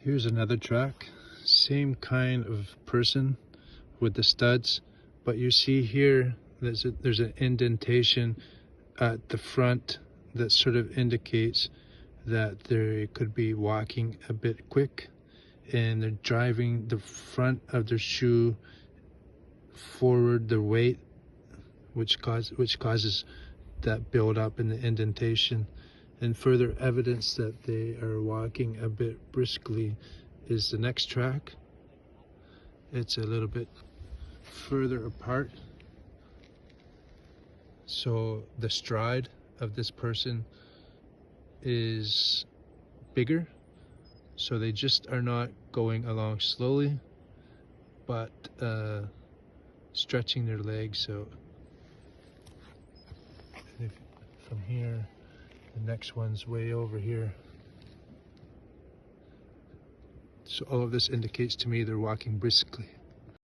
Here's another track, same kind of person with the studs, but you see here there's an indentation at the front that sort of indicates that they could be walking a bit quick, and they're driving the front of their shoe forward, their weight, which causes that build up in the indentation. And further evidence that they are walking a bit briskly is the next track. It's a little bit further apart, so the stride of this person is bigger, so they just are not going along slowly but stretching their legs. So from here, the next one's way over here. So all of this indicates to me they're walking briskly.